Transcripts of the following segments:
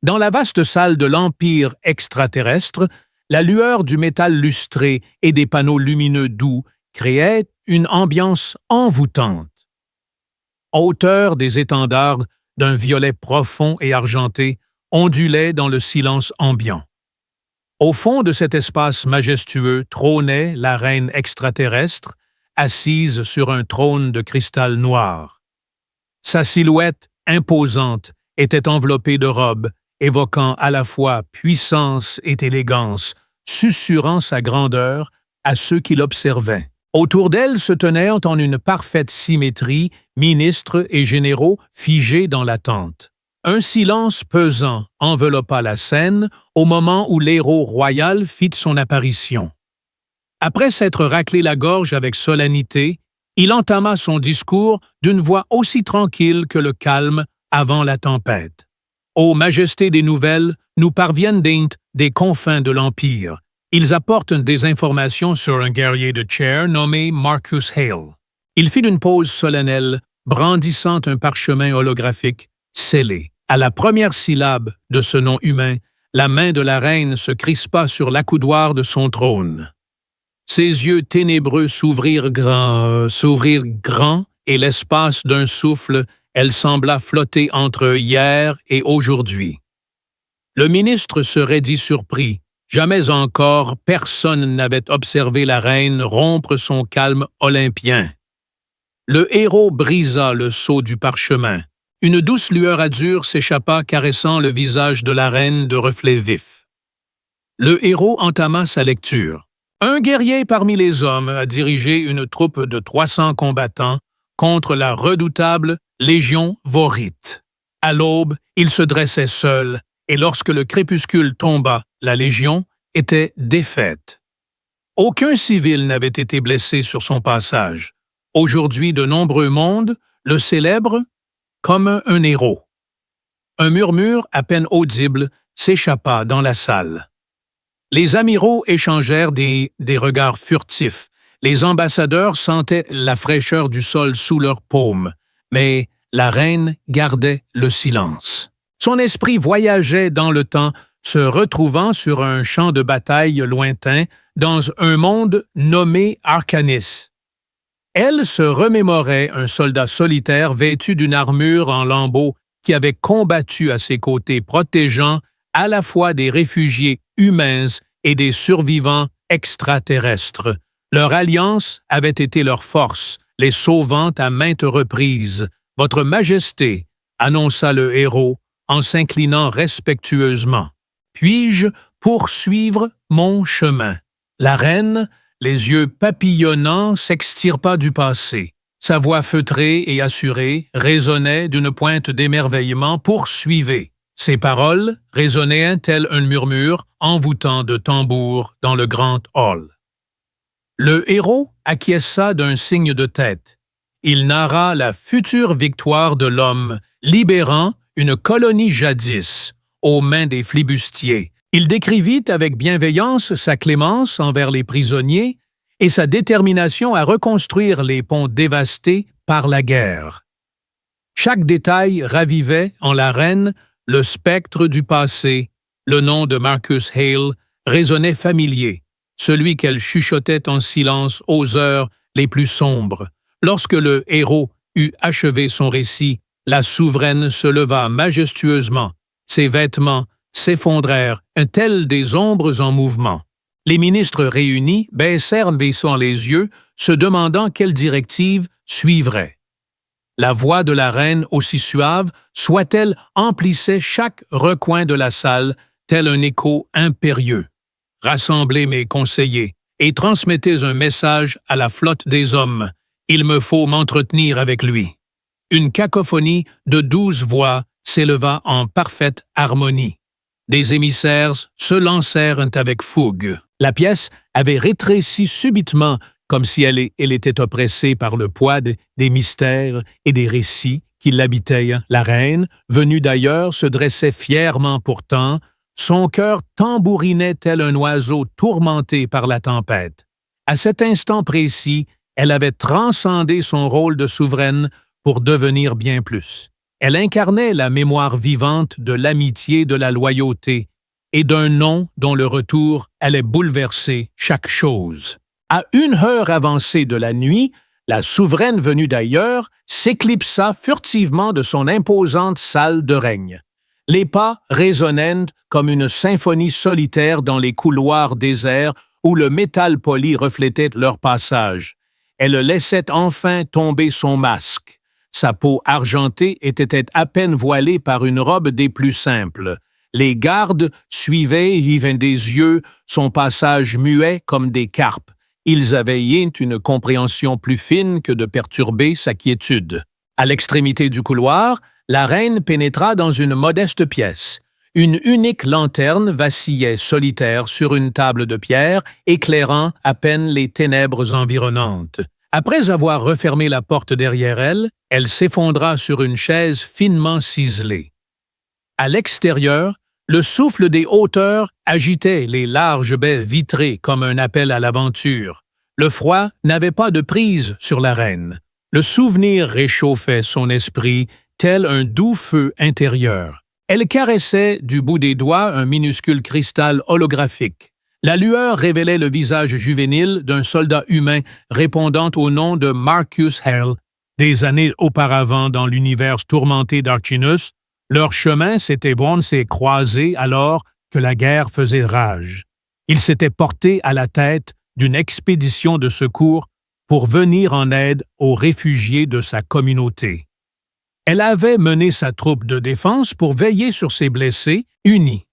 Dans la vaste salle de l'Empire extraterrestre, la lueur du métal lustré et des panneaux lumineux doux créait une ambiance envoûtante. En hauteur, des étendards d'un violet profond et argenté ondulaient dans le silence ambiant. Au fond de cet espace majestueux trônait la reine extraterrestre, assise sur un trône de cristal noir. Sa silhouette imposante était enveloppée de robes, évoquant à la fois puissance et élégance, susurrant sa grandeur à ceux qui l'observaient. Autour d'elle se tenaient en une parfaite symétrie ministres et généraux figés dans l'attente. Un silence pesant enveloppa la scène au moment où l'héros royal fit son apparition. Après s'être raclé la gorge avec solennité, il entama son discours d'une voix aussi tranquille que le calme avant la tempête. Ô majesté des nouvelles, nous parviennent des confins de l'Empire. Ils apportent des informations sur un guerrier de chair nommé Marcus Hale. Il fit une pause solennelle, brandissant un parchemin holographique scellé. À la première syllabe de ce nom humain, la main de la reine se crispa sur l'accoudoir de son trône. Ses yeux ténébreux s'ouvrirent grands, et l'espace d'un souffle, elle sembla flotter entre hier et aujourd'hui. Le ministre se raidit surpris. Jamais encore personne n'avait observé la reine rompre son calme olympien. Le héros brisa le sceau du parchemin. Une douce lueur azur s'échappa caressant le visage de la reine de reflets vifs. Le héros entama sa lecture. Un guerrier parmi les hommes a dirigé une troupe de 300 combattants contre la redoutable Légion Vorite. À l'aube, il se dressait seul, et lorsque le crépuscule tomba, la Légion était défaite. Aucun civil n'avait été blessé sur son passage. Aujourd'hui, de nombreux mondes le célèbrent comme un héros. Un murmure à peine audible s'échappa dans la salle. Les amiraux échangèrent des regards furtifs. Les ambassadeurs sentaient la fraîcheur du sol sous leurs paumes, mais la reine gardait le silence. Son esprit voyageait dans le temps, se retrouvant sur un champ de bataille lointain dans un monde nommé Arcanis. Elle se remémorait un soldat solitaire vêtu d'une armure en lambeaux qui avait combattu à ses côtés, protégeant à la fois des réfugiés humains et des survivants extraterrestres. Leur alliance avait été leur force, les sauvant à maintes reprises. « Votre Majesté », annonça le héros en s'inclinant respectueusement. « Puis-je poursuivre mon chemin ?» La reine, les yeux papillonnants, s'extirpa du passé. Sa voix feutrée et assurée résonnait d'une pointe d'émerveillement. « Poursuivez !» Ses paroles résonnaient tel un murmure envoûtant de tambours dans le grand hall. Le héros acquiesça d'un signe de tête. Il narra la future victoire de l'homme, libérant une colonie jadis aux mains des flibustiers. Il décrivit avec bienveillance sa clémence envers les prisonniers et sa détermination à reconstruire les ponts dévastés par la guerre. Chaque détail ravivait en la reine le spectre du passé. Le nom de Marcus Hale résonnait familier, celui qu'elle chuchotait en silence aux heures les plus sombres. Lorsque le héros eut achevé son récit, la souveraine se leva majestueusement. Ses vêtements s'effondrèrent, tels des ombres en mouvement. Les ministres réunis baissèrent les yeux, se demandant quelle directive suivrait. La voix de la reine, aussi suave soit-elle, emplissait chaque recoin de la salle, tel un écho impérieux. « Rassemblez mes conseillers et transmettez un message à la flotte des hommes. Il me faut m'entretenir avec lui. » Une cacophonie de 12 voix s'éleva en parfaite harmonie. Des émissaires se lancèrent avec fougue. La pièce avait rétréci subitement, comme si elle était oppressée par le poids des mystères et des récits qui l'habitaient. La reine, venue d'ailleurs, se dressait fièrement pourtant. Son cœur tambourinait tel un oiseau tourmenté par la tempête. À cet instant précis, elle avait transcendé son rôle de souveraine pour devenir bien plus. Elle incarnait la mémoire vivante de l'amitié, de la loyauté et d'un nom dont le retour allait bouleverser chaque chose. À 1 heure avancée de la nuit, la souveraine venue d'ailleurs s'éclipsa furtivement de son imposante salle de règne. Les pas résonnèrent comme une symphonie solitaire dans les couloirs déserts où le métal poli reflétait leur passage. Elle laissait enfin tomber son masque. Sa peau argentée était à peine voilée par une robe des plus simples. Les gardes suivaient, vivant des yeux, son passage muet comme des carpes. Ils avaient une compréhension plus fine que de perturber sa quiétude. À l'extrémité du couloir, la reine pénétra dans une modeste pièce. Une unique lanterne vacillait solitaire sur une table de pierre, éclairant à peine les ténèbres environnantes. Après avoir refermé la porte derrière elle, elle s'effondra sur une chaise finement ciselée. À l'extérieur, le souffle des hauteurs agitait les larges baies vitrées comme un appel à l'aventure. Le froid n'avait pas de prise sur la reine. Le souvenir réchauffait son esprit, tel un doux feu intérieur. Elle caressait du bout des doigts un minuscule cristal holographique. La lueur révélait le visage juvénile d'un soldat humain répondant au nom de Marcus Hale. Des années auparavant, dans l'univers tourmenté d'Archinus, leur chemin s'était croisé alors que la guerre faisait rage. Il s'était porté à la tête d'une expédition de secours pour venir en aide aux réfugiés de sa communauté. Elle avait mené sa troupe de défense pour veiller sur ses blessés unis.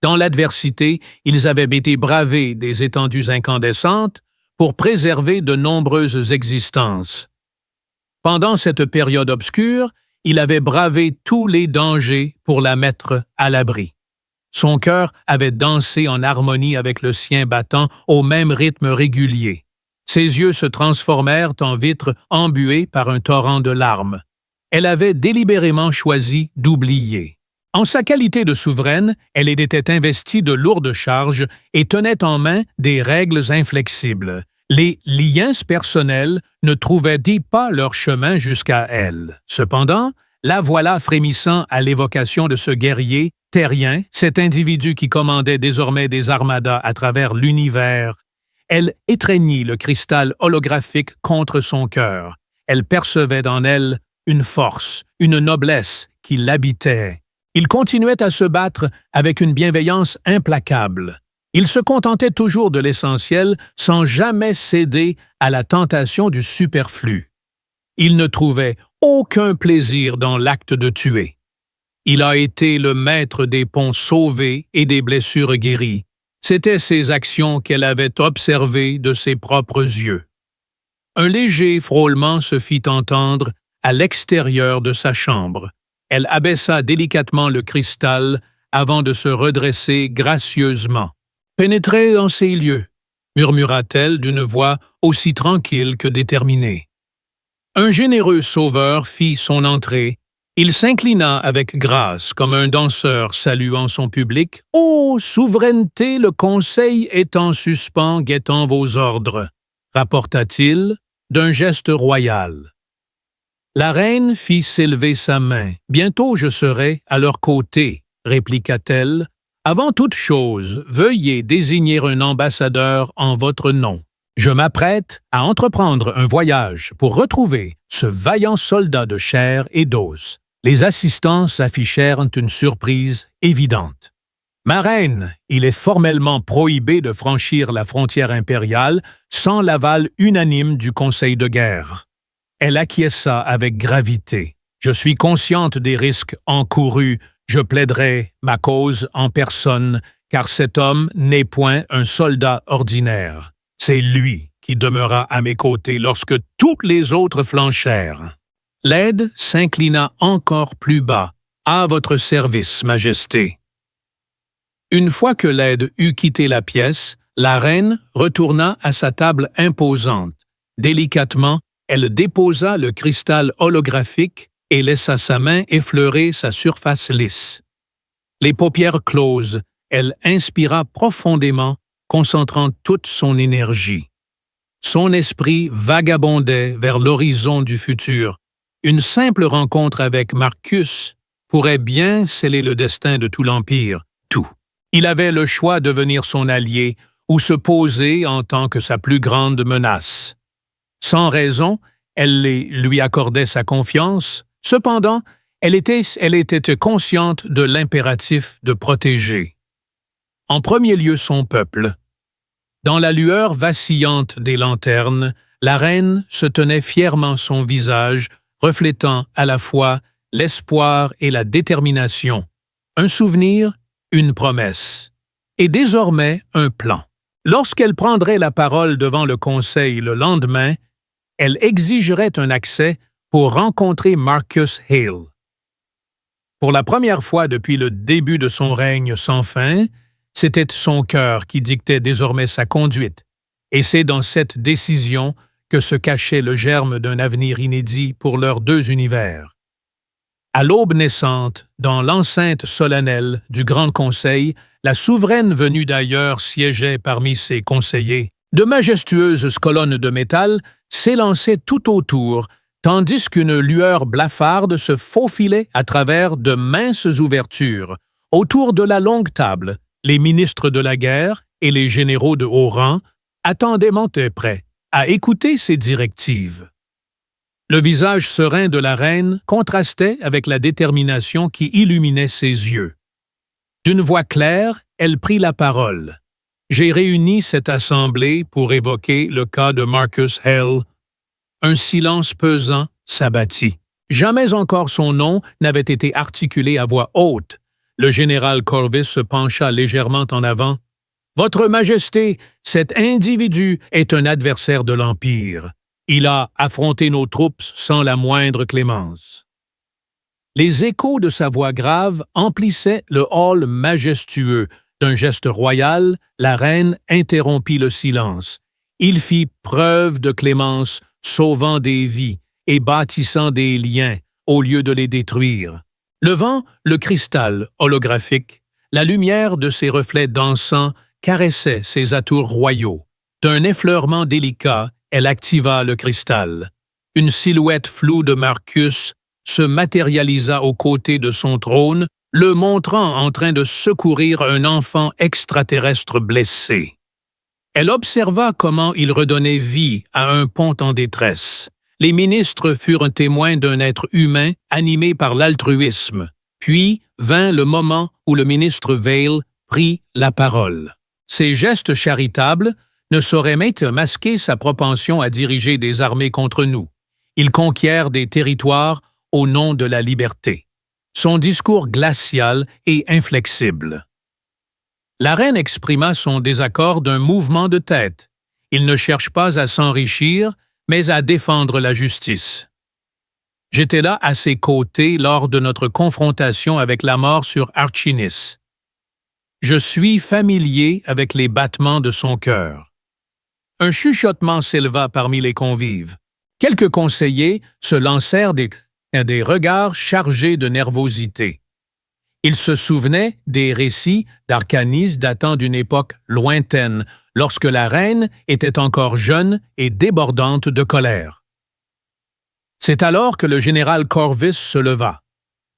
Dans l'adversité, ils avaient été bravés des étendues incandescentes pour préserver de nombreuses existences. Pendant cette période obscure, il avait bravé tous les dangers pour la mettre à l'abri. Son cœur avait dansé en harmonie avec le sien battant au même rythme régulier. Ses yeux se transformèrent en vitres embuées par un torrent de larmes. Elle avait délibérément choisi d'oublier. En sa qualité de souveraine, elle était investie de lourdes charges et tenait en main des règles inflexibles. Les liens personnels ne trouvaient pas leur chemin jusqu'à elle. Cependant, la voilà frémissant à l'évocation de ce guerrier terrien, cet individu qui commandait désormais des armadas à travers l'univers. Elle étreignit le cristal holographique contre son cœur. Elle percevait en elle une force, une noblesse qui l'habitait. Il continuait à se battre avec une bienveillance implacable. Il se contentait toujours de l'essentiel sans jamais céder à la tentation du superflu. Il ne trouvait aucun plaisir dans l'acte de tuer. Il a été le maître des ponts sauvés et des blessures guéries. C'étaient ces actions qu'elle avait observées de ses propres yeux. Un léger frôlement se fit entendre à l'extérieur de sa chambre. Elle abaissa délicatement le cristal avant de se redresser gracieusement. « Pénétrez en ces lieux », murmura-t-elle d'une voix aussi tranquille que déterminée. Un généreux sauveur fit son entrée. Il s'inclina avec grâce comme un danseur saluant son public. « Ô souveraineté, le conseil est en suspens guettant vos ordres », rapporta-t-il d'un geste royal. La reine fit s'élever sa main. « Bientôt je serai à leur côté », répliqua-t-elle. « Avant toute chose, veuillez désigner un ambassadeur en votre nom. Je m'apprête à entreprendre un voyage pour retrouver ce vaillant soldat de chair et d'os. » Les assistants affichèrent une surprise évidente. « Ma reine, il est formellement prohibé de franchir la frontière impériale sans l'aval unanime du Conseil de guerre. » Elle acquiesça avec gravité. « Je suis consciente des risques encourus. Je plaiderai ma cause en personne, car cet homme n'est point un soldat ordinaire. C'est lui qui demeura à mes côtés lorsque tous les autres flanchèrent. » L'aide s'inclina encore plus bas. « À votre service, Majesté. » Une fois que l'aide eut quitté la pièce, la reine retourna à sa table imposante. Délicatement, elle déposa le cristal holographique et laissa sa main effleurer sa surface lisse. Les paupières closes, elle inspira profondément, concentrant toute son énergie. Son esprit vagabondait vers l'horizon du futur. Une simple rencontre avec Marcus pourrait bien sceller le destin de tout l'Empire, tout. Il avait le choix de devenir son allié ou se poser en tant que sa plus grande menace. Sans raison, elle lui accordait sa confiance, cependant, elle était consciente de l'impératif de protéger. En premier lieu son peuple. Dans la lueur vacillante des lanternes, la reine se tenait fièrement son visage, reflétant à la fois l'espoir et la détermination, un souvenir, une promesse, et désormais un plan. Lorsqu'elle prendrait la parole devant le conseil le lendemain, elle exigerait un accès pour rencontrer Marcus Hale. Pour la première fois depuis le début de son règne sans fin, c'était son cœur qui dictait désormais sa conduite, et c'est dans cette décision que se cachait le germe d'un avenir inédit pour leurs deux univers. À l'aube naissante, dans l'enceinte solennelle du Grand Conseil, la souveraine venue d'ailleurs siégeait parmi ses conseillers. De majestueuses colonnes de métal s'élançaient tout autour, tandis qu'une lueur blafarde se faufilait à travers de minces ouvertures. Autour de la longue table, les ministres de la guerre et les généraux de haut rang attendément prêts à écouter ses directives. Le visage serein de la reine contrastait avec la détermination qui illuminait ses yeux. D'une voix claire, elle prit la parole. « J'ai réuni cette assemblée pour évoquer le cas de Marcus Hale. » Un silence pesant s'abattit. Jamais encore son nom n'avait été articulé à voix haute. Le général Corvis se pencha légèrement en avant. « Votre Majesté, cet individu est un adversaire de l'Empire. Il a affronté nos troupes sans la moindre clémence. » Les échos de sa voix grave emplissaient le hall majestueux. D'un geste royal, la reine interrompit le silence. Il fit preuve de clémence, sauvant des vies et bâtissant des liens au lieu de les détruire. Levant le cristal holographique, la lumière de ses reflets dansants caressait ses atours royaux. D'un effleurement délicat, elle activa le cristal. Une silhouette floue de Marcus se matérialisa aux côtés de son trône, le montrant en train de secourir un enfant extraterrestre blessé. Elle observa comment il redonnait vie à un pont en détresse. Les ministres furent témoins d'un être humain animé par l'altruisme. Puis vint le moment où le ministre Vale prit la parole. Ses gestes charitables ne sauraient masquer sa propension à diriger des armées contre nous. Il conquiert des territoires au nom de la liberté. Son discours glacial et inflexible. La reine exprima son désaccord d'un mouvement de tête. Il ne cherche pas à s'enrichir, mais à défendre la justice. J'étais là à ses côtés lors de notre confrontation avec la mort sur Archinis. Je suis familier avec les battements de son cœur. Un chuchotement s'éleva parmi les convives. Quelques conseillers se lancèrent des regards chargés de nervosité. Ils se souvenaient des récits d'Arcanis datant d'une époque lointaine, lorsque la reine était encore jeune et débordante de colère. C'est alors que le général Corvis se leva.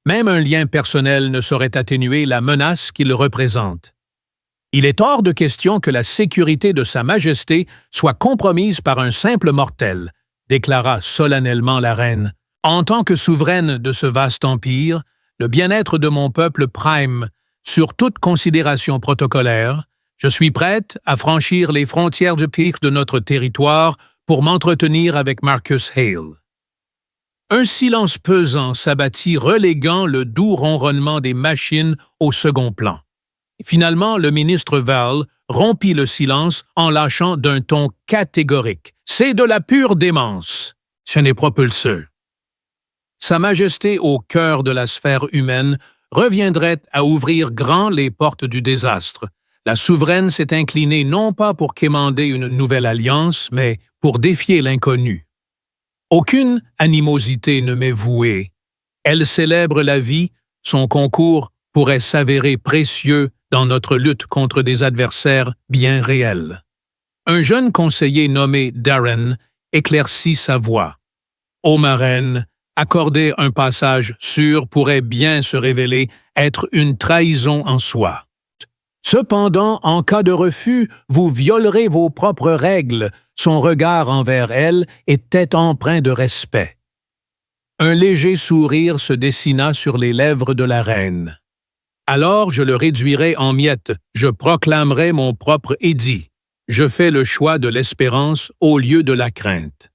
Même un lien personnel ne saurait atténuer la menace qu'il représente. Il est hors de question que la sécurité de Sa Majesté soit compromise par un simple mortel, déclara solennellement la reine. En tant que souveraine de ce vaste empire, le bien-être de mon peuple prime sur toute considération protocolaire. Je suis prête à franchir les frontières du pic de notre territoire pour m'entretenir avec Marcus Hale. Un silence pesant s'abattit, reléguant le doux ronronnement des machines au second plan. Finalement, le ministre Vale rompit le silence en lâchant d'un ton catégorique. « C'est de la pure démence. Ce n'est propulseux. » Sa Majesté, au cœur de la sphère humaine, reviendrait à ouvrir grand les portes du désastre. La souveraine s'est inclinée non pas pour quémander une nouvelle alliance, mais pour défier l'inconnu. Aucune animosité ne m'est vouée. Elle célèbre la vie, son concours pourrait s'avérer précieux dans notre lutte contre des adversaires bien réels. Un jeune conseiller nommé Darren éclaircit sa voix. « Ô ma reine, Accorder un passage sûr pourrait bien se révéler être une trahison en soi. Cependant, en cas de refus, vous violerez vos propres règles. Son regard envers elle était empreint de respect. Un léger sourire se dessina sur les lèvres de la reine. Alors je le réduirai en miettes, je proclamerai mon propre édit. Je fais le choix de l'espérance au lieu de la crainte.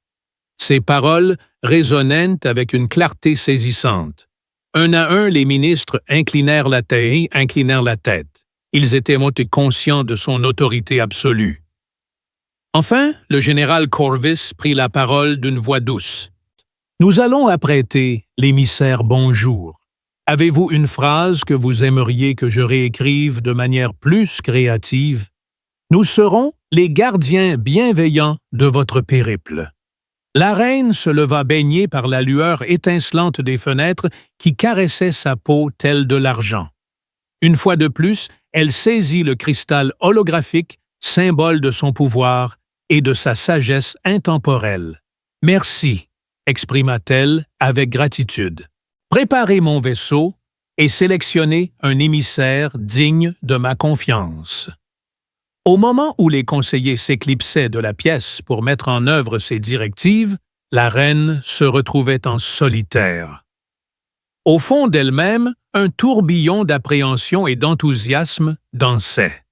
Ces paroles résonnaient avec une clarté saisissante. Un à un, les ministres inclinèrent la tête. Ils étaient montés conscients de son autorité absolue. Enfin, le général Corvis prit la parole d'une voix douce. « Nous allons apprêter l'émissaire bonjour. Avez-vous une phrase que vous aimeriez que je réécrive de manière plus créative? Nous serons les gardiens bienveillants de votre périple. » La reine se leva baignée par la lueur étincelante des fenêtres qui caressaient sa peau telle de l'argent. Une fois de plus, elle saisit le cristal holographique, symbole de son pouvoir et de sa sagesse intemporelle. « Merci », exprima-t-elle avec gratitude. « Préparez mon vaisseau et sélectionnez un émissaire digne de ma confiance. » Au moment où les conseillers s'éclipsaient de la pièce pour mettre en œuvre ces directives, la reine se retrouvait en solitaire. Au fond d'elle-même, un tourbillon d'appréhension et d'enthousiasme dansait.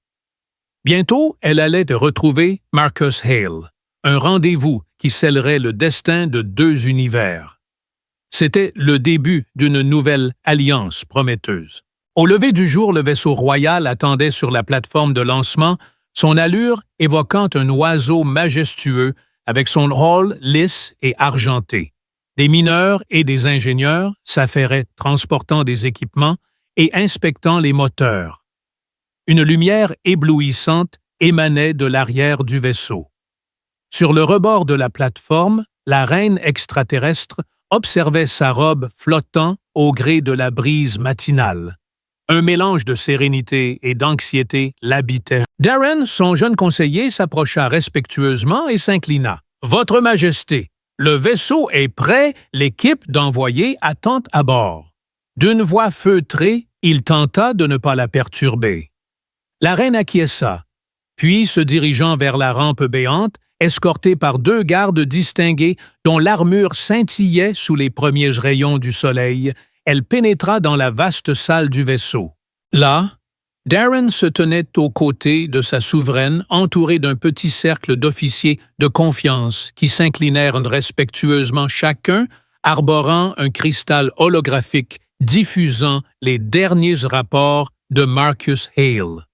Bientôt, elle allait retrouver Marcus Hale, un rendez-vous qui scellerait le destin de deux univers. C'était le début d'une nouvelle alliance prometteuse. Au lever du jour, le vaisseau royal attendait sur la plateforme de lancement, son allure évoquant un oiseau majestueux avec son hall lisse et argenté. Des mineurs et des ingénieurs s'affairaient transportant des équipements et inspectant les moteurs. Une lumière éblouissante émanait de l'arrière du vaisseau. Sur le rebord de la plateforme, la reine extraterrestre observait sa robe flottant au gré de la brise matinale. Un mélange de sérénité et d'anxiété l'habitait. Darren, son jeune conseiller, s'approcha respectueusement et s'inclina. « Votre Majesté, le vaisseau est prêt, l'équipe d'envoyés attend à bord. » D'une voix feutrée, il tenta de ne pas la perturber. La reine acquiesça, puis, se dirigeant vers la rampe béante, escortée par deux gardes distingués dont l'armure scintillait sous les premiers rayons du soleil, elle pénétra dans la vaste salle du vaisseau. Là, Darren se tenait aux côtés de sa souveraine, entouré d'un petit cercle d'officiers de confiance qui s'inclinèrent respectueusement chacun, arborant un cristal holographique diffusant les derniers rapports de Marcus Hale.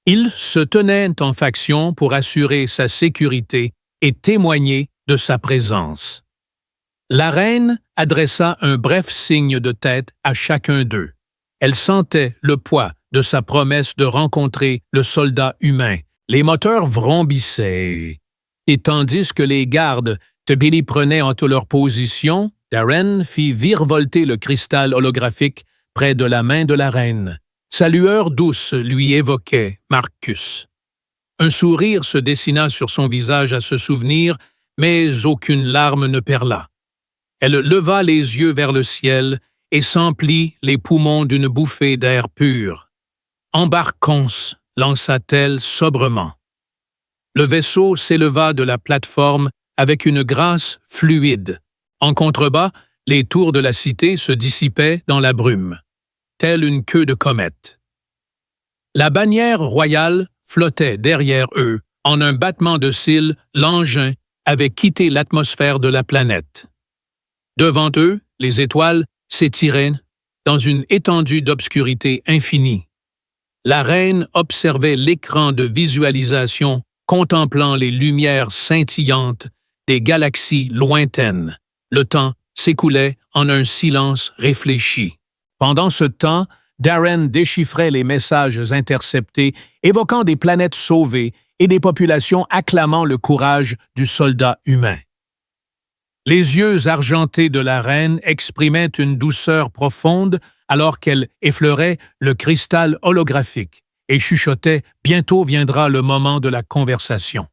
Ils se tenaient en faction pour assurer sa sécurité et témoigner de sa présence. La reine adressa un bref signe de tête à chacun d'eux. Elle sentait le poids de sa promesse de rencontrer le soldat humain. Les moteurs vrombissaient. Et tandis que les gardes prenaient entre leurs positions, Darren fit virevolter le cristal holographique près de la main de la reine. Sa lueur douce lui évoquait Marcus. Un sourire se dessina sur son visage à ce souvenir, mais aucune larme ne perla. Elle leva les yeux vers le ciel et s'emplit les poumons d'une bouffée d'air pur. « Embarquons », lança-t-elle sobrement. Le vaisseau s'éleva de la plateforme avec une grâce fluide. En contrebas, les tours de la cité se dissipaient dans la brume, telle une queue de comète. La bannière royale flottait derrière eux. En un battement de cils, l'engin avait quitté l'atmosphère de la planète. Devant eux, les étoiles s'étiraient dans une étendue d'obscurité infinie. La reine observait l'écran de visualisation contemplant les lumières scintillantes des galaxies lointaines. Le temps s'écoulait en un silence réfléchi. Pendant ce temps, Darren déchiffrait les messages interceptés évoquant des planètes sauvées et des populations acclamant le courage du soldat humain. Les yeux argentés de la reine exprimaient une douceur profonde alors qu'elle effleurait le cristal holographique et chuchotait « Bientôt viendra le moment de la conversation ».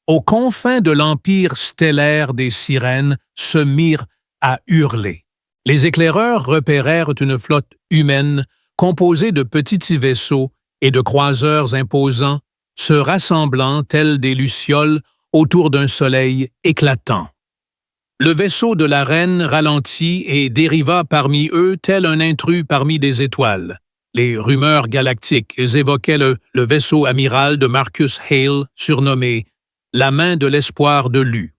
Aux confins de l'empire stellaire des sirènes se mirent à hurler. Les éclaireurs repérèrent une flotte humaine composée de petits vaisseaux et de croiseurs imposants se rassemblant tels des lucioles autour d'un soleil éclatant. Le vaisseau de la reine ralentit et dériva parmi eux tel un intrus parmi des étoiles. Les rumeurs galactiques évoquaient le vaisseau amiral de Marcus Hale, surnommé « la main de l'espoir de Lu ».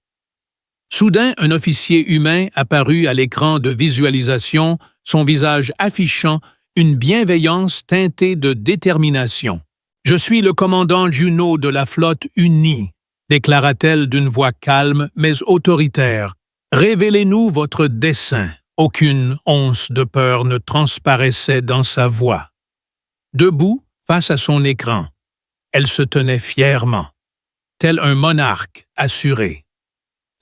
Soudain, un officier humain apparut à l'écran de visualisation, son visage affichant une bienveillance teintée de détermination. « Je suis le commandant Juno de la flotte unie », déclara-t-elle d'une voix calme mais autoritaire. « Révélez-nous votre dessein. » Aucune once de peur ne transparaissait dans sa voix. Debout, face à son écran, elle se tenait fièrement, tel un monarque assuré.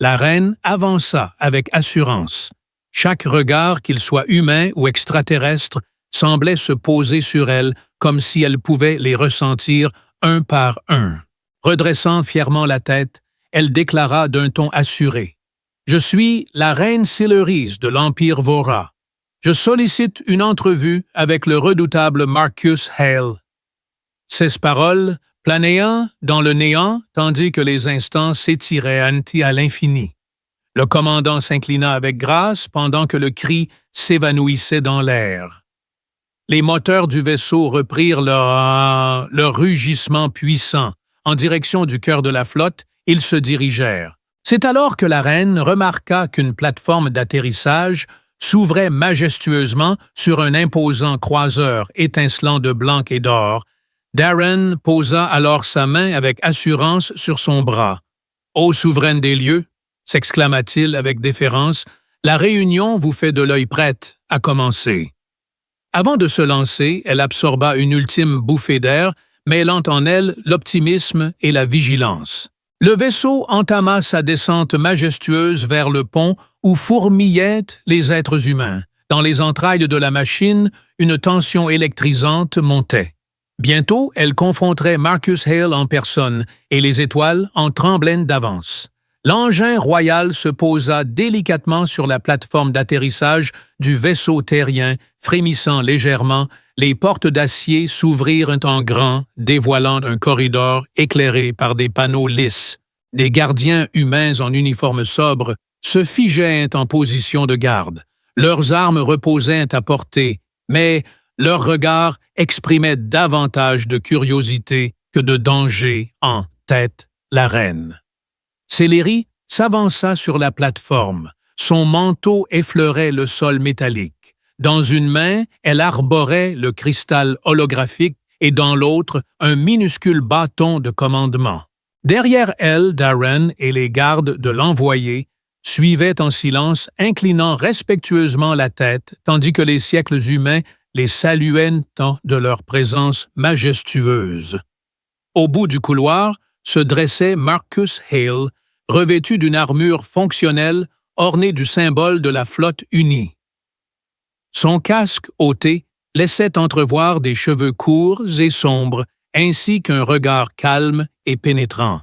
La reine avança avec assurance. Chaque regard, qu'il soit humain ou extraterrestre, semblait se poser sur elle comme si elle pouvait les ressentir un par un. Redressant fièrement la tête, elle déclara d'un ton assuré. « Je suis la reine Silleris de l'Empire Vora. Je sollicite une entrevue avec le redoutable Marcus Hale. » Ces paroles planéant dans le néant tandis que les instants s'étiraient à l'infini. Le commandant s'inclina avec grâce pendant que le cri s'évanouissait dans l'air. Les moteurs du vaisseau reprirent leur rugissement puissant. En direction du cœur de la flotte, ils se dirigèrent. C'est alors que la reine remarqua qu'une plateforme d'atterrissage s'ouvrait majestueusement sur un imposant croiseur étincelant de blanc et d'or. Darren posa alors sa main avec assurance sur son bras. « Ô souveraine des lieux !» s'exclama-t-il avec déférence, « la réunion vous fait de l'œil prête à commencer. » Avant de se lancer, elle absorba une ultime bouffée d'air, mêlant en elle l'optimisme et la vigilance. Le vaisseau entama sa descente majestueuse vers le pont où fourmillaient les êtres humains. Dans les entrailles de la machine, une tension électrisante montait. Bientôt, elle confronterait Marcus Hale en personne, et les étoiles en tremblaient d'avance. L'engin royal se posa délicatement sur la plateforme d'atterrissage du vaisseau terrien, frémissant légèrement. Les portes d'acier s'ouvrirent en grand, dévoilant un corridor éclairé par des panneaux lisses. Des gardiens humains en uniforme sobre se figeaient en position de garde. Leurs armes reposaient à portée, mais leur regard exprimait davantage de curiosité que de danger en tête la reine. Céleri s'avança sur la plateforme. Son manteau effleurait le sol métallique. Dans une main, elle arborait le cristal holographique et dans l'autre, un minuscule bâton de commandement. Derrière elle, Darren et les gardes de l'envoyé suivaient en silence, inclinant respectueusement la tête, tandis que les siècles humains les saluaient de leur présence majestueuse. Au bout du couloir se dressait Marcus Hale, revêtu d'une armure fonctionnelle ornée du symbole de la flotte unie. Son casque ôté laissait entrevoir des cheveux courts et sombres, ainsi qu'un regard calme et pénétrant.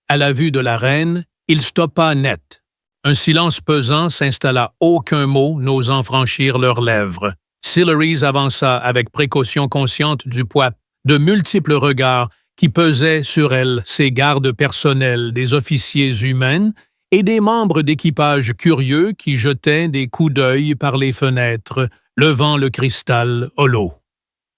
À la vue de la reine, il stoppa net. Un silence pesant s'installa, aucun mot n'osant franchir leurs lèvres. Silleris avança avec précaution consciente du poids de multiples regards qui pesaient sur elle, ses gardes personnels, des officiers humains et des membres d'équipage curieux qui jetaient des coups d'œil par les fenêtres, levant le cristal holo.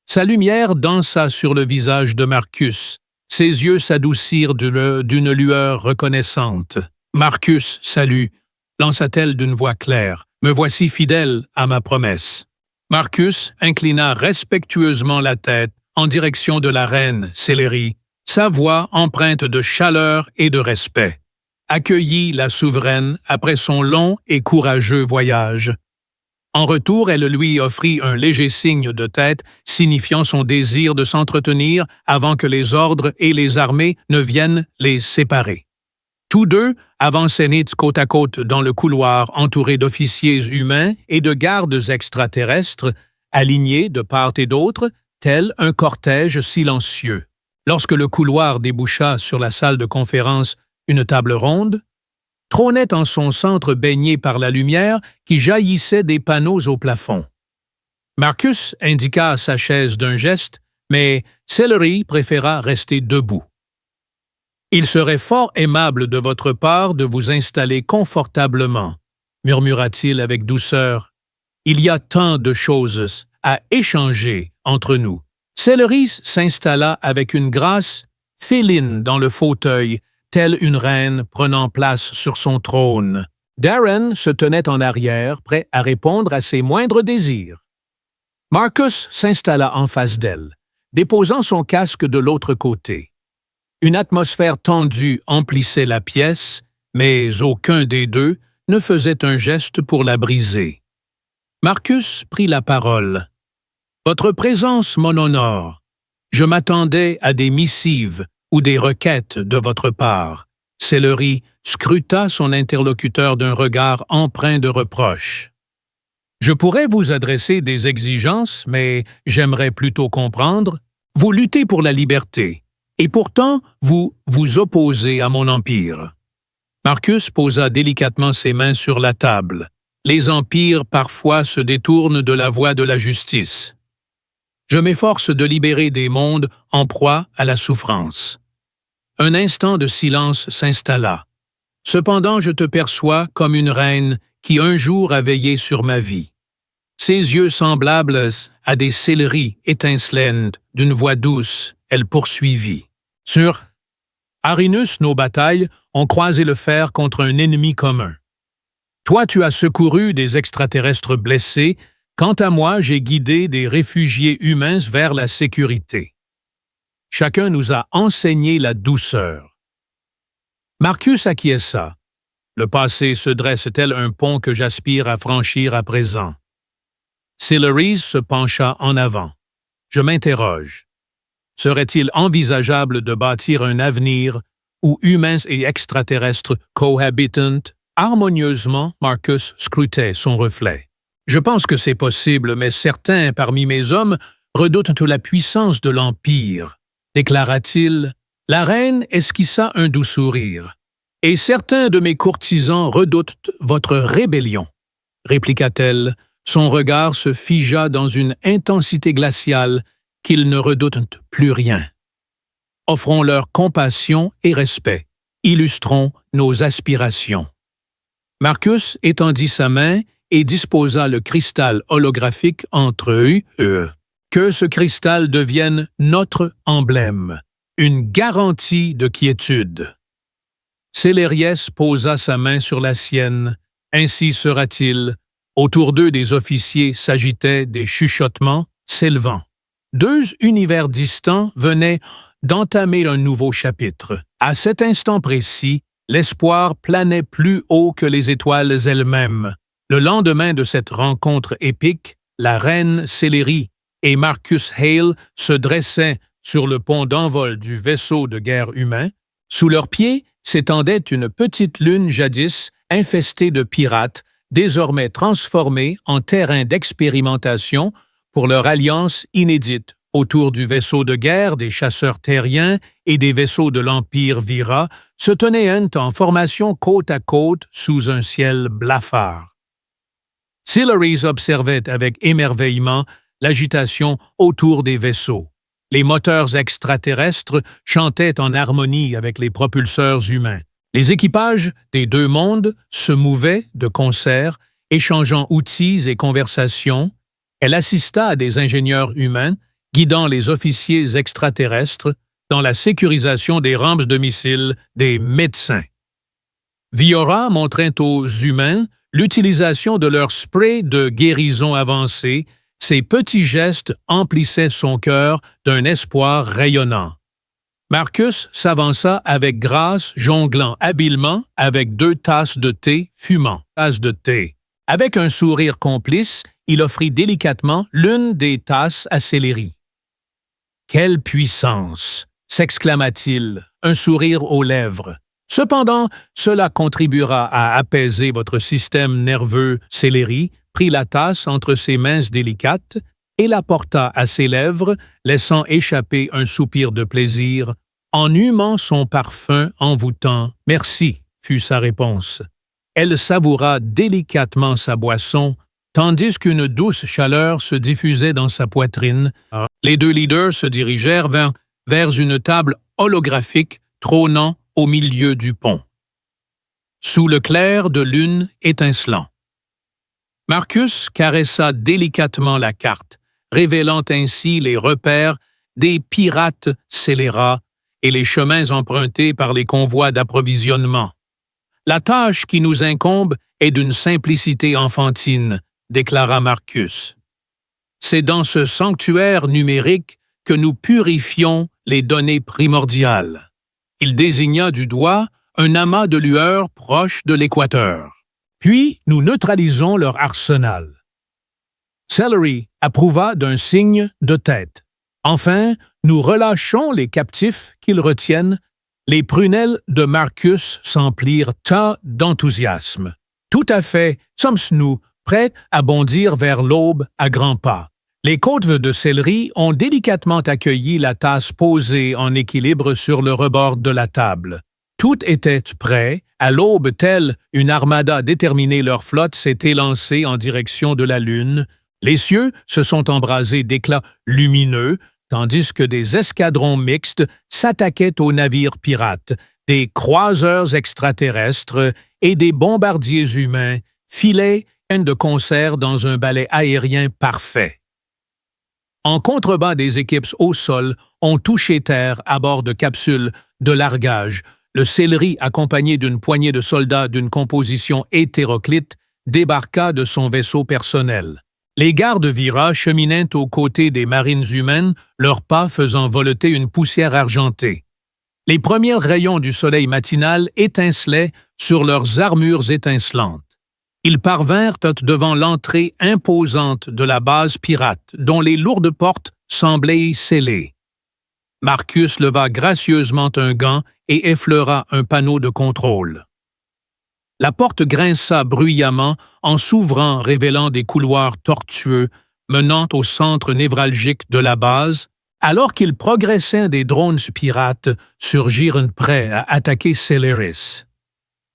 Sa lumière dansa sur le visage de Marcus. Ses yeux s'adoucirent d'une lueur reconnaissante. « Marcus, salut !» lança-t-elle d'une voix claire. « Me voici fidèle à ma promesse. » Marcus inclina respectueusement la tête en direction de la reine Céleri, sa voix empreinte de chaleur et de respect. Accueillit la souveraine après son long et courageux voyage. En retour, elle lui offrit un léger signe de tête signifiant son désir de s'entretenir avant que les ordres et les armées ne viennent les séparer. Tous deux avançaient côte à côte dans le couloir entouré d'officiers humains et de gardes extraterrestres, alignés de part et d'autre, tel un cortège silencieux. Lorsque le couloir déboucha sur la salle de conférence, une table ronde, trônait en son centre baigné par la lumière qui jaillissait des panneaux au plafond. Marcus indiqua à sa chaise d'un geste, mais Celery préféra rester debout. « Il serait fort aimable de votre part de vous installer confortablement, » murmura-t-il avec douceur. « Il y a tant de choses à échanger entre nous. » Celery s'installa avec une grâce féline dans le fauteuil, telle une reine prenant place sur son trône. Darren se tenait en arrière, prêt à répondre à ses moindres désirs. Marcus s'installa en face d'elle, déposant son casque de l'autre côté. Une atmosphère tendue emplissait la pièce, mais aucun des deux ne faisait un geste pour la briser. Marcus prit la parole. « Votre présence m'honore. Je m'attendais à des missives ou des requêtes de votre part. » Celery scruta son interlocuteur d'un regard empreint de reproche. « Je pourrais vous adresser des exigences, mais j'aimerais plutôt comprendre. Vous luttez pour la liberté, et pourtant vous vous opposez à mon empire. » Marcus posa délicatement ses mains sur la table. Les empires parfois se détournent de la voie de la justice. Je m'efforce de libérer des mondes en proie à la souffrance. Un instant de silence s'installa. Cependant, je te perçois comme une reine qui un jour a veillé sur ma vie. Ses yeux semblables à des céleris étincelants d'une voix douce, elle poursuivit. Sur Arinus, nos batailles ont croisé le fer contre un ennemi commun. Toi, tu as secouru des extraterrestres blessés. Quant à moi, j'ai guidé des réfugiés humains vers la sécurité. Chacun nous a enseigné la douceur. Marcus acquiesça. Le passé se dresse tel un pont que j'aspire à franchir à présent. Celery se pencha en avant. Je m'interroge. Serait-il envisageable de bâtir un avenir où humains et extraterrestres cohabitent harmonieusement? Marcus scrutait son reflet. Je pense que c'est possible, mais certains parmi mes hommes redoutent la puissance de l'Empire, déclara-t-il. La reine esquissa un doux sourire. Et certains de mes courtisans redoutent votre rébellion, répliqua-t-elle. Son regard se figea dans une intensité glaciale qu'ils ne redoutent plus rien. Offrons-leur compassion et respect. Illustrons nos aspirations. Marcus étendit sa main et disposa le cristal holographique entre eux. Que ce cristal devienne notre emblème, une garantie de quiétude. Célériès posa sa main sur la sienne. Ainsi sera-t-il. Autour d'eux, des officiers s'agitaient, des chuchotements s'élevant. Deux univers distants venaient d'entamer un nouveau chapitre. À cet instant précis, l'espoir planait plus haut que les étoiles elles-mêmes. Le lendemain de cette rencontre épique, la reine Celery et Marcus Hale se dressaient sur le pont d'envol du vaisseau de guerre humain. Sous leurs pieds s'étendait une petite lune jadis infestée de pirates, désormais transformée en terrain d'expérimentation pour leur alliance inédite. Autour du vaisseau de guerre des chasseurs terriens et des vaisseaux de l'Empire Vira se tenaient en formation côte à côte sous un ciel blafard. Celery observait avec émerveillement l'agitation autour des vaisseaux. Les moteurs extraterrestres chantaient en harmonie avec les propulseurs humains. Les équipages des deux mondes se mouvaient de concert, échangeant outils et conversations. Elle assista à des ingénieurs humains guidant les officiers extraterrestres dans la sécurisation des rampes de missiles des médecins. Viora montrait aux humains l'utilisation de leur spray de guérison avancé. Ces petits gestes emplissaient son cœur d'un espoir rayonnant. Marcus s'avança avec grâce, jonglant habilement avec 2 tasses de thé fumant. Avec un sourire complice, il offrit délicatement l'une des tasses à Celery. « Quelle puissance !» s'exclama-t-il, un sourire aux lèvres. « Cependant, cela contribuera à apaiser votre système nerveux. » Celery prit la tasse entre ses mains délicates et la porta à ses lèvres, laissant échapper un soupir de plaisir, en humant son parfum envoûtant. « Merci, » fut sa réponse. Elle savoura délicatement sa boisson, tandis qu'une douce chaleur se diffusait dans sa poitrine. Les deux leaders se dirigèrent vers une table holographique trônant au milieu du pont, sous le clair de lune étincelant. Marcus caressa délicatement la carte, révélant ainsi les repères des pirates scélérats et les chemins empruntés par les convois d'approvisionnement. La tâche qui nous incombe est d'une simplicité enfantine, déclara Marcus. C'est dans ce sanctuaire numérique que nous purifions les données primordiales. Il désigna du doigt un amas de lueurs proche de l'équateur. Puis nous neutralisons leur arsenal. Celery approuva d'un signe de tête. Enfin, nous relâchons les captifs qu'ils retiennent. Les prunelles de Marcus s'emplirent d'enthousiasme. Tout à fait, sommes-nous prêts à bondir vers l'aube à grands pas. Les côtes de Celery ont délicatement accueilli la tasse posée en équilibre sur le rebord de la table. Tout était prêt. À l'aube, telle une armada déterminée, leur flotte s'est élancée en direction de la Lune. Les cieux se sont embrasés d'éclats lumineux, tandis que des escadrons mixtes s'attaquaient aux navires pirates, des croiseurs extraterrestres et des bombardiers humains filaient de concert dans un ballet aérien parfait. En contrebas, des équipes au sol ont touché terre à bord de capsules de largage. Le Celery, accompagné d'une poignée de soldats d'une composition hétéroclite, débarqua de son vaisseau personnel. Les gardes-vira cheminaient aux côtés des marines humaines, leurs pas faisant voleter une poussière argentée. Les premiers rayons du soleil matinal étincelaient sur leurs armures étincelantes. Ils parvinrent devant l'entrée imposante de la base pirate, dont les lourdes portes semblaient scellées. Marcus leva gracieusement un gant et effleura un panneau de contrôle. La porte grinça bruyamment en s'ouvrant, révélant des couloirs tortueux menant au centre névralgique de la base. Alors qu'ils progressaient, des drones pirates surgirent prêts à attaquer Celeris.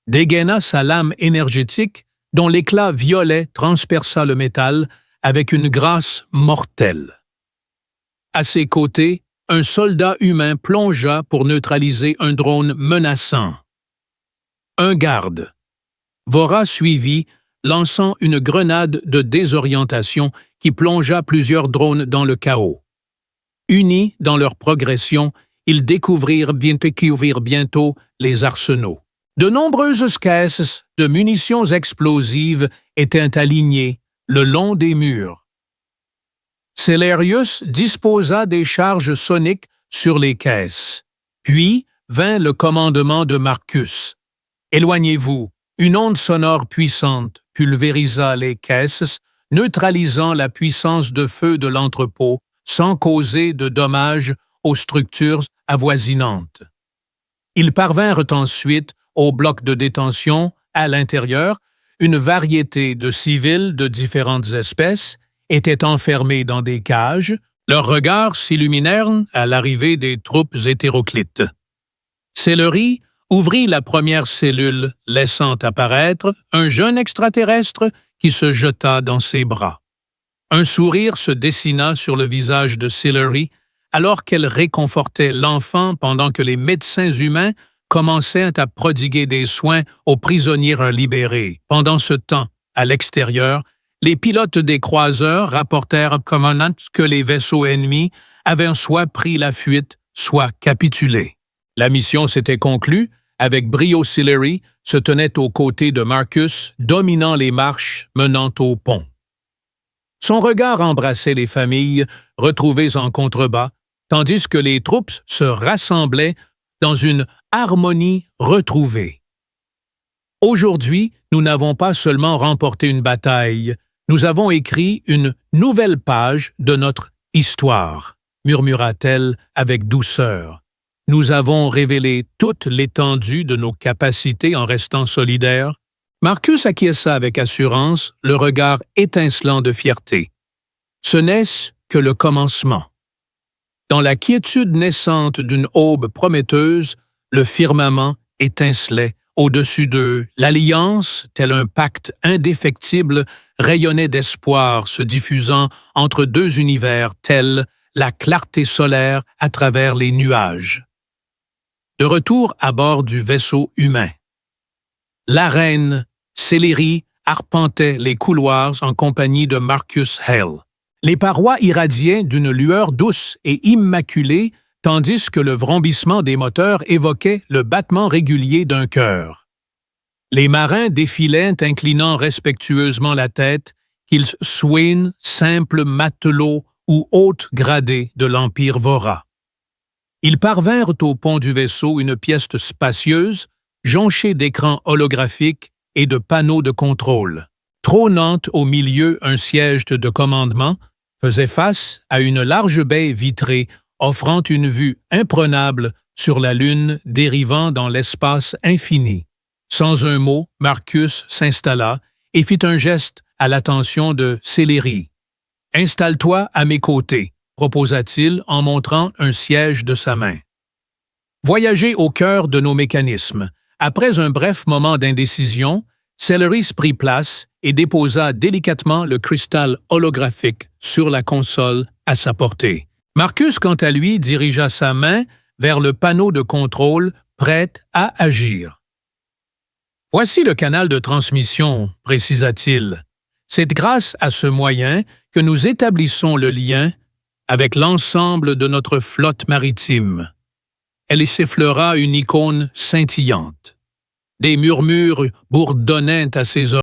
Dégaina sa lame énergétique, dont l'éclat violet transperça le métal avec une grâce mortelle. À ses côtés, un soldat humain plongea pour neutraliser un drone menaçant. Un garde. Vora suivit, lançant une grenade de désorientation qui plongea plusieurs drones dans le chaos. Unis dans leur progression, ils découvrirent bientôt les arsenaux. De nombreuses caisses de munitions explosives étaient alignées le long des murs. Celerius disposa des charges soniques sur les caisses. Puis vint le commandement de Marcus. « Éloignez-vous !» Une onde sonore puissante pulvérisa les caisses, neutralisant la puissance de feu de l'entrepôt sans causer de dommages aux structures avoisinantes. Ils parvinrent ensuite au bloc de détention. À l'intérieur, une variété de civils de différentes espèces étaient enfermés dans des cages. Leurs regards s'illuminèrent à l'arrivée des troupes hétéroclites. Celery ouvrit la première cellule, laissant apparaître un jeune extraterrestre qui se jeta dans ses bras. Un sourire se dessina sur le visage de Celery alors qu'elle réconfortait l'enfant pendant que les médecins humains commençaient à prodiguer des soins aux prisonniers libérés. Pendant ce temps, à l'extérieur, les pilotes des croiseurs rapportèrent commandant que les vaisseaux ennemis avaient soit pris la fuite, soit capitulé. La mission s'était conclue, avec brio. Celery se tenait aux côtés de Marcus, dominant les marches menant au pont. Son regard embrassait les familles retrouvées en contrebas, tandis que les troupes se rassemblaient dans une harmonie retrouvée. Aujourd'hui, nous n'avons pas seulement remporté une bataille, nous avons écrit une nouvelle page de notre histoire, murmura-t-elle avec douceur. Nous avons révélé toute l'étendue de nos capacités en restant solidaires. Marcus acquiesça avec assurance, le regard étincelant de fierté. Ce n'est que le commencement. Dans la quiétude naissante d'une aube prometteuse, le firmament étincelait Au-dessus d'eux, l'Alliance, tel un pacte indéfectible, rayonnait d'espoir se diffusant entre deux univers tels la clarté solaire à travers les nuages. De retour à bord du vaisseau humain. La reine, Céleri, arpentait les couloirs en compagnie de Marcus Hale. Les parois irradiaient d'une lueur douce et immaculée, tandis que le vrombissement des moteurs évoquait le battement régulier d'un cœur. Les marins défilaient inclinant respectueusement la tête, qu'ils soient simples matelots ou hôtes gradés de l'Empire Vora. Ils parvinrent au pont du vaisseau, une pièce spacieuse, jonchée d'écrans holographiques et de panneaux de contrôle. Trônant au milieu un siège de commandement, faisait face à une large baie vitrée offrant une vue imprenable sur la Lune dérivant dans l'espace infini. Sans un mot, Marcus s'installa et fit un geste à l'attention de Céleri. « Installe-toi à mes côtés », proposa-t-il en montrant un siège de sa main. Voyager au cœur de nos mécanismes. Après un bref moment d'indécision, Céleri prit place et déposa délicatement le cristal holographique sur la console à sa portée. Marcus, quant à lui, dirigea sa main vers le panneau de contrôle, prête à agir. « Voici le canal de transmission », précisa-t-il. « C'est grâce à ce moyen que nous établissons le lien avec l'ensemble de notre flotte maritime. » Elle s'effleura une icône scintillante. Des murmures bourdonnaient à ses oreilles.